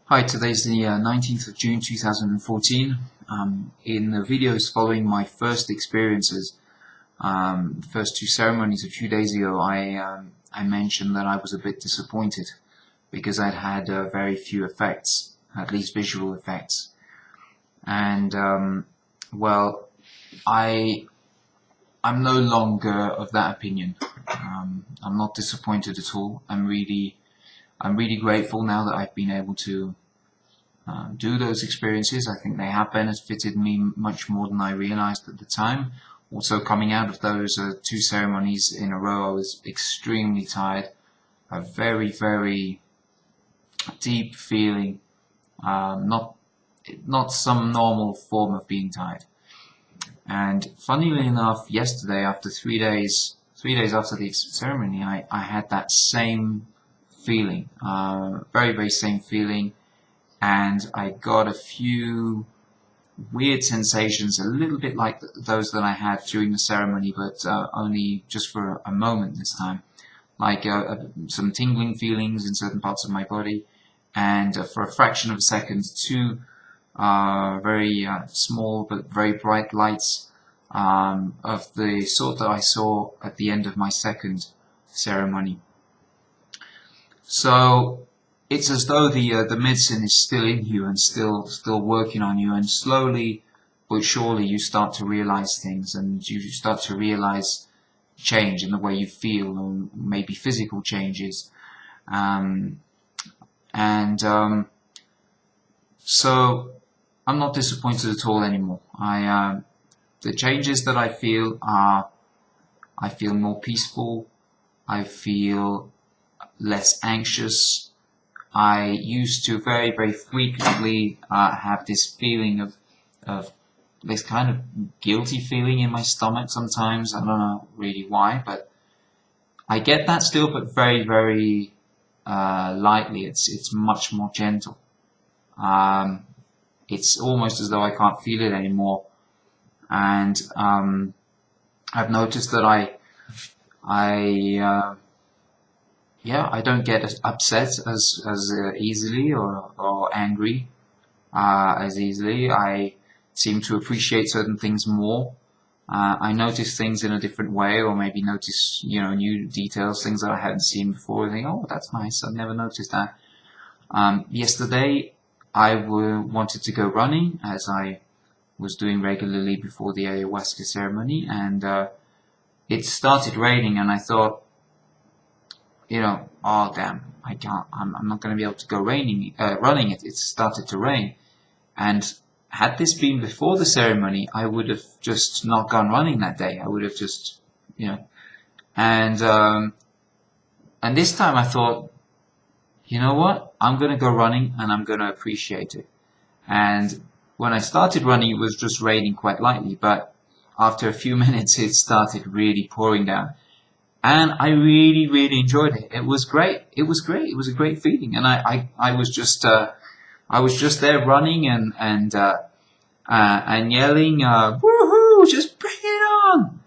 Hi, today's the 19th of June 2014. In the videos following my first experiences, first two ceremonies a few days ago, I mentioned that I was a bit disappointed because I'd had very few effects, at least visual effects. And, well, I'm no longer of that opinion. I'm not disappointed at all. I'm really grateful now that I've been able to do those experiences. I think they have benefited me much more than I realized at the time. Also, coming out of those two ceremonies in a row, I was extremely tired. A very, very deep feeling, not some normal form of being tired. And funnily enough, yesterday, after 3 days after the ceremony, I had that same feeling, very, very same feeling, and I got a few weird sensations, a little bit like those that I had during the ceremony, but only just for a moment this time, like some tingling feelings in certain parts of my body, and for a fraction of a second, two very small but very bright lights of the sort that I saw at the end of my second ceremony. So it's as though the medicine is still in you and still working on you, and slowly but surely you start to realize things, and you start to realize change in the way you feel, or maybe physical changes. So I'm not disappointed at all anymore. The changes that I feel are, I feel more peaceful, I feel less anxious. I used to very, very frequently have this feeling of this kind of guilty feeling in my stomach sometimes. I don't know really why, but I get that still, but very, very lightly. It's much more gentle. It's almost as though I can't feel it anymore. And I've noticed that I don't get as upset as easily, or angry as easily. I seem to appreciate certain things more. I notice things in a different way, or maybe notice, new details, things that I hadn't seen before. I think, oh, that's nice. I've never noticed that. Yesterday, I wanted to go running, as I was doing regularly before the Ayahuasca ceremony, and it started raining, and I thought, oh damn, I can't, I'm not going to be able to go running. It started to rain, and had this been before the ceremony, I would have just not gone running that day. I would have just, and this time I thought, you know what, I'm going to go running and I'm going to appreciate it. And when I started running, it was just raining quite lightly, but after a few minutes, it started really pouring down. And I really, really enjoyed it. It was great. It was great. It was a great feeling. And I was just there running and yelling, woohoo, just bring it on.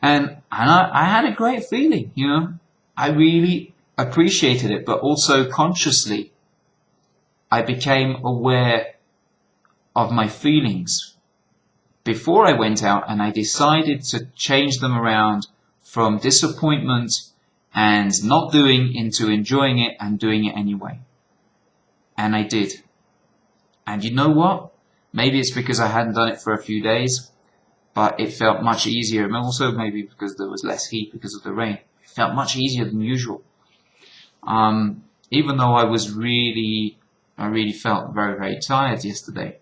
And I had a great feeling, I really appreciated it, but also consciously, I became aware of my feelings before I went out, and I decided to change them around from disappointment and not doing into enjoying it and doing it anyway. And I did. And you know what? Maybe it's because I hadn't done it for a few days, but it felt much easier. And also maybe because there was less heat because of the rain. It felt much easier than usual. Even though I really felt very, very tired yesterday.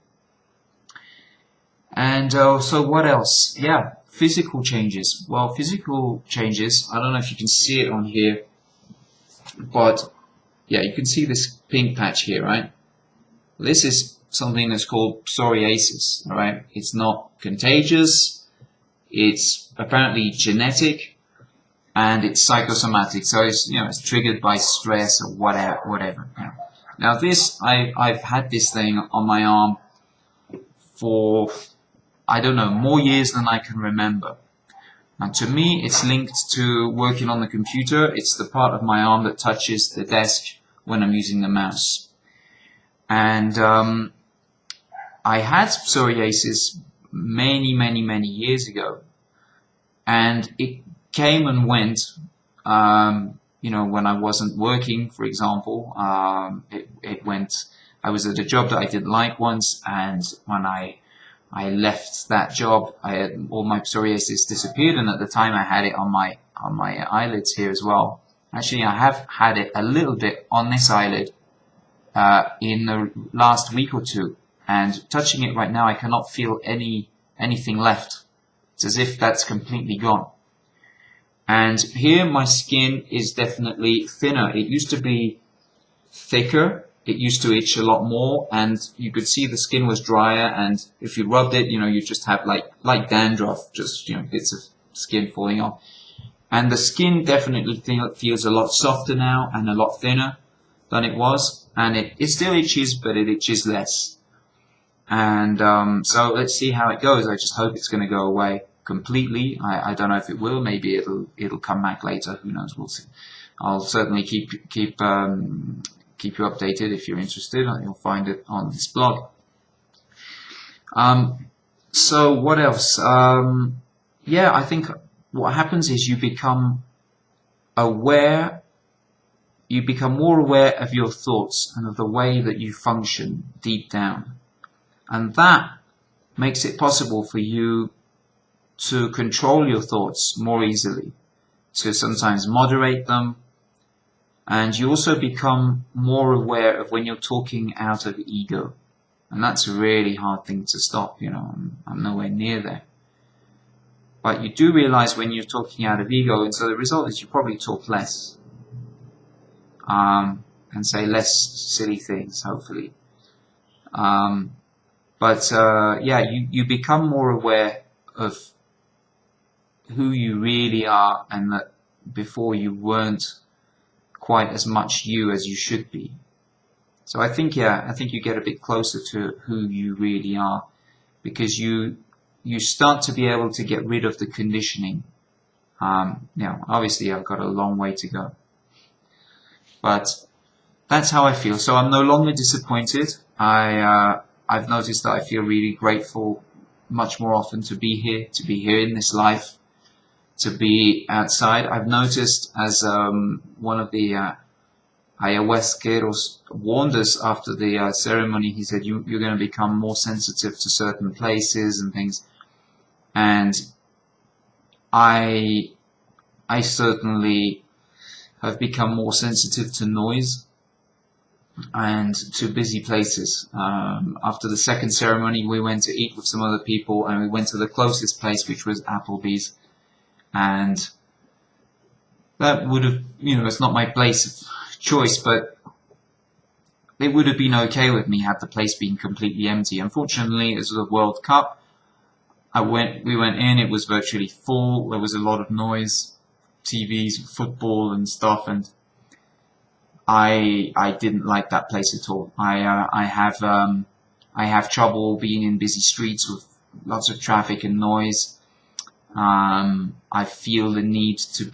And so what else? Yeah. Physical changes. Well, physical changes, I don't know if you can see it on here, but yeah, you can see this pink patch here, right? This is something that's called psoriasis, all right? It's not contagious, it's apparently genetic, and it's psychosomatic, so it's triggered by stress or whatever. Now this, I've had this thing on my arm for, I don't know, more years than I can remember. And to me, it's linked to working on the computer. It's the part of my arm that touches the desk when I'm using the mouse. And I had psoriasis many years ago, and it came and went. You know, when I wasn't working, for example, it went. I was at a job that I didn't like once, and when I left that job, all my psoriasis disappeared, and at the time I had it on my eyelids here as well. Actually, I have had it a little bit on this eyelid in the last week or two, and touching it right now, I cannot feel anything left. It's as if that's completely gone. And here my skin is definitely thinner. It used to be thicker. It used to itch a lot more, and you could see the skin was drier, and if you rubbed it, you know, you just have like dandruff, just, you know, bits of skin falling off. And the skin definitely feels a lot softer now and a lot thinner than it was, and it still itches, but it itches less. And so let's see how it goes. I just hope it's going to go away completely. I don't know if it will. Maybe it'll come back later. Who knows? We'll see. I'll certainly keep you updated if you're interested. You'll find it on this blog. So what else? Yeah, I think what happens is you become aware. You become more aware of your thoughts and of the way that you function deep down. And that makes it possible for you to control your thoughts more easily, to sometimes moderate them. And you also become more aware of when you're talking out of ego. And that's a really hard thing to stop, you know, I'm nowhere near there. But you do realize when you're talking out of ego, and so the result is you probably talk less. And say less silly things, hopefully. Yeah, you become more aware of who you really are, and that before you weren't quite as much you as you should be. So I think you get a bit closer to who you really are, because you start to be able to get rid of the conditioning. Obviously I've got a long way to go, but that's how I feel. So I'm no longer disappointed. I've noticed that I feel really grateful much more often to be here in this life, to be outside. I've noticed, as one of the Ayahuasqueros warned us after the ceremony, he said, you're going to become more sensitive to certain places and things. And I certainly have become more sensitive to noise and to busy places. After the second ceremony, we went to eat with some other people, and we went to the closest place, which was Applebee's. And that would have, you know, it's not my place of choice, but it would have been okay with me had the place been completely empty. Unfortunately, it was the World Cup. We went in, it was virtually full, there was a lot of noise, TVs, football and stuff, and I didn't like that place at all. I have trouble being in busy streets with lots of traffic and noise. I feel the need to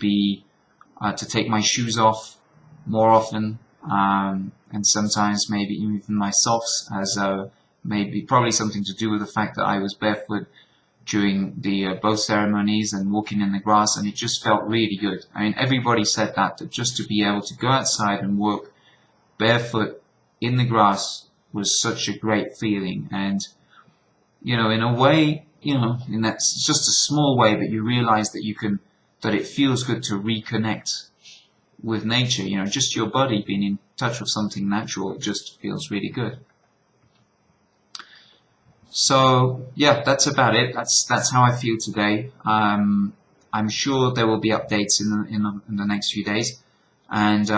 take my shoes off more often, and sometimes maybe even my socks, as probably something to do with the fact that I was barefoot during the both ceremonies and walking in the grass, and it just felt really good. I mean, everybody said that just to be able to go outside and walk barefoot in the grass was such a great feeling. And, you know, in a way, you know, and that's just a small way, but you realize that it feels good to reconnect with nature. You know, just your body being in touch with something natural, it just feels really good. So yeah, that's about it. That's how I feel today. I'm sure there will be updates in the next few days. And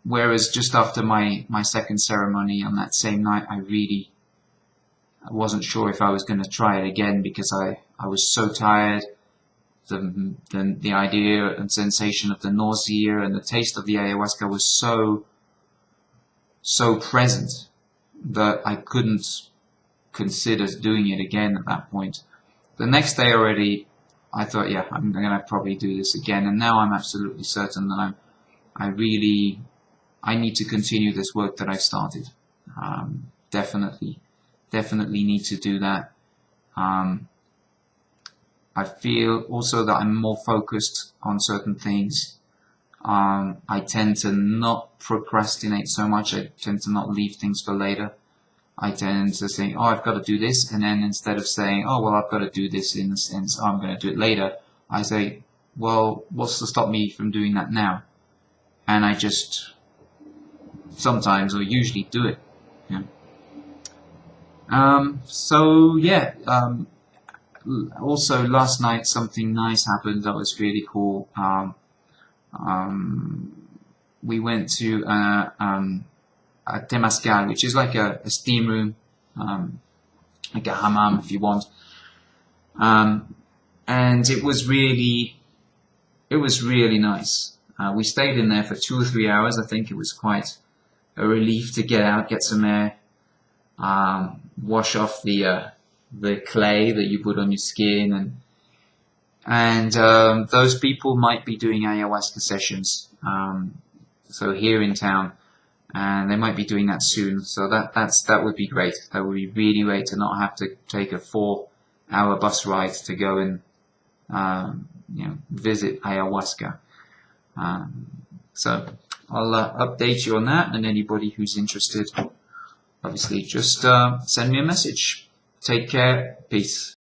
whereas just after my second ceremony on that same night, I wasn't sure if I was going to try it again, because I was so tired. The idea and sensation of the nausea and the taste of the ayahuasca was so present that I couldn't consider doing it again at that point. The next day already, I thought, yeah, I'm going to probably do this again. And now I'm absolutely certain that I need to continue this work that I've started. Definitely need to do that. I feel also that I'm more focused on certain things. I tend to not procrastinate so much. I tend to not leave things for later. I tend to say, oh, I've got to do this, and then instead of saying, oh, well, I've got to do this in the sense, oh, I'm going to do it later, I say, well, what's to stop me from doing that now? And I just sometimes or usually do it. Yeah. Also last night something nice happened that was really cool. We went to a temazcal, which is like a steam room, like a hammam if you want. And it was really nice. We stayed in there for 2 or 3 hours. I think it was quite a relief to get out, get some air, wash off the clay that you put on your skin, and those people might be doing ayahuasca sessions. So here in town, and they might be doing that soon. So that would be great. That would be really great to not have to take a 4-hour bus ride to go and visit ayahuasca. So I'll update you on that, and anybody who's interested, obviously just send me a message. Take care. Peace.